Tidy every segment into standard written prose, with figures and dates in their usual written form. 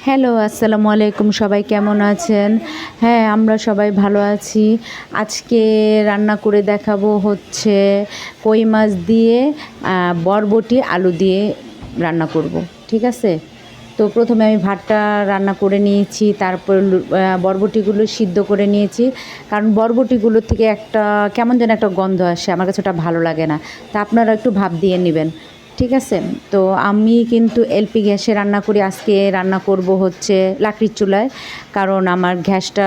Hello, আসসালামু আলাইকুম। সবাই কেমন আছেন? হ্যাঁ, আমরা সবাই ভালো আছি। আজকে রান্না করে দেখাবো হচ্ছে কই মাছ দিয়ে বরবটি আলু দিয়ে রান্না করব। ঠিক আছে? তো প্রথমে আমি ভাতটা রান্না করে নিয়েছি, তারপর বরবটিগুলো সিদ্ধ করে নিয়েছি। কারণ বরবটিগুলোর থেকে একটা কেমন যেন একটা গন্ধ আসে, আমার কাছে ওটা ভালো লাগে না। তা আপনারা একটু ভাপ দিয়ে নেবেন। ঠিক আছে? তো আমি কিন্তু এলপি গ্যাসে রান্না করি। আজকে রান্না করব হচ্ছে লাকড়ির চুলায়। কারণ আমার গ্যাসটা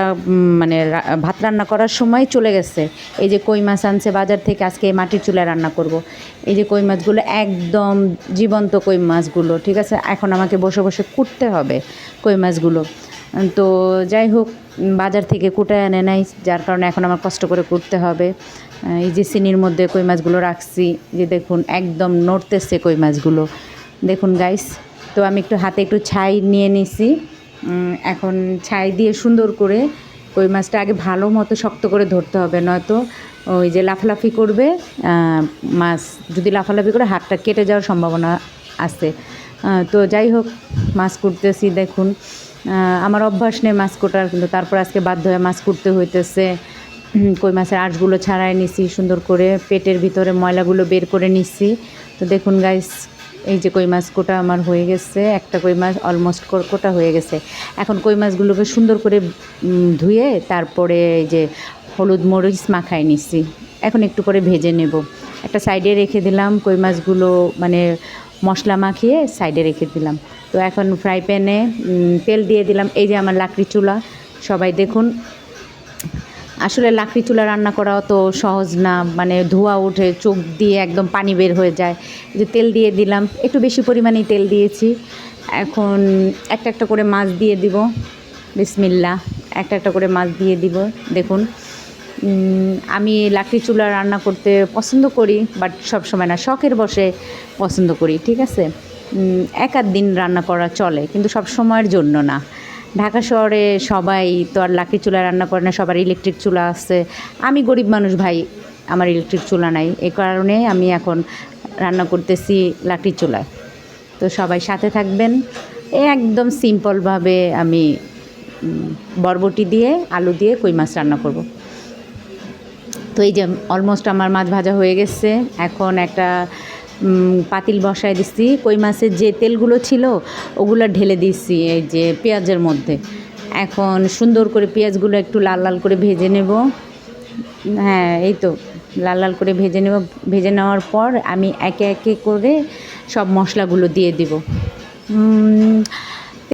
মানে ভাত রান্না করার সময় চলে গেছে। এই যে কই মাছ আনছে বাজার থেকে, আজকে এই মাটির চুলায় রান্না করব। এই যে কই মাছগুলো একদম জীবন্ত কই মাছগুলো। ঠিক আছে? এখন আমাকে বসে বসে কুটতে হবে কই মাছগুলো। তো যাই হোক, বাজার থেকে কুটে এনে নাই, যার কারণে এখন আমার কষ্ট করে কুটতে হবে। এই যে চিনির মধ্যে কই মাছগুলো রাখছি, যে দেখুন একদম নড়তেছে কই মাছগুলো, দেখুন গাইস। তো আমি একটু হাতে একটু ছাই নিয়ে নিছি। এখন ছাই দিয়ে সুন্দর করে কই মাছটা আগে ভালো মতো শক্ত করে ধরতে হবে, নয়তো ওই যে লাফালাফি করবে মাছ, যদি লাফালাফি করে হাতটা কেটে যাওয়ার সম্ভাবনা আছে। তো যাই হোক, মাছ কুটতেছি দেখুন। আমার অভ্যাস নেই মাছ কোটার, কিন্তু তারপর আজকে বাধ্য হয়ে মাছ কুটতে হইতেছে। কই মাছের আঁশগুলো ছাড়াই নিছি সুন্দর করে, পেটের ভিতরে ময়লাগুলো বের করে নিছি। তো দেখুন গাইস, এই যে কই মাছ কোটা আমার হয়ে গেছে, একটা কই মাছ অলমোস্ট কোটা হয়ে গেছে। এখন কই মাছগুলোকে সুন্দর করে ধুয়ে তারপরে এই যে হলুদ মরিচ মাখাই নিছি। এখন একটু করে ভেজে নেব। একটা সাইডে রেখে দিলাম কই মাছগুলো, মানে মশলা মাখিয়ে সাইডে রেখে দিলাম। তো এখন ফ্রাই প্যানে তেল দিয়ে দিলাম। এই যে আমার লাকড়ি চুলা, সবাই দেখুন। আসলে লাকড়ি চুলা রান্না করা অত সহজ না, মানে ধোঁয়া উঠে, চোখ দিয়ে একদম পানি বের হয়ে যায়। যে তেল দিয়ে দিলাম, একটু বেশি পরিমাণেই তেল দিয়েছি। এখন একটা একটা করে মাছ দিয়ে দিব। বিসমিল্লাহ, একটা একটা করে মাছ দিয়ে দিব। দেখুন, আমি লাকড়ি চুলা রান্না করতে পছন্দ করি, বাট সব সময় না, শখের বশে পছন্দ করি। ঠিক আছে? এক আধ দিন রান্না করা চলে, কিন্তু সব সময়ের জন্য না। ঢাকা শহরে সবাই তো আর লাকড়ি চুলায় রান্না করে না, সবার ইলেকট্রিক চুলা আছে। আমি গরিব মানুষ ভাই, আমার ইলেকট্রিক চুলা নাই, এই কারণে আমি এখন রান্না করতেছি লাকড়ি চুলায়। তো সবাই সাথে থাকবেন। একদম সিম্পলভাবে আমি বরবটি দিয়ে আলু দিয়ে কই মাছ রান্না করব। তো এই যে অলমোস্ট আমার মাছ ভাজা হয়ে গেছে। এখন একটা পাতিল বসায় দিচ্ছি, কই মাছের যে তেলগুলো ছিল ওগুলো ঢেলে দিচ্ছি এই যে পেঁয়াজের মধ্যে। এখন সুন্দর করে পেঁয়াজগুলো একটু লাল লাল করে ভেজে নেব। হ্যাঁ, এই তো লাল লাল করে ভেজে নেব। ভেজে নেওয়ার পর আমি একে একে করে সব মশলাগুলো দিয়ে দিব।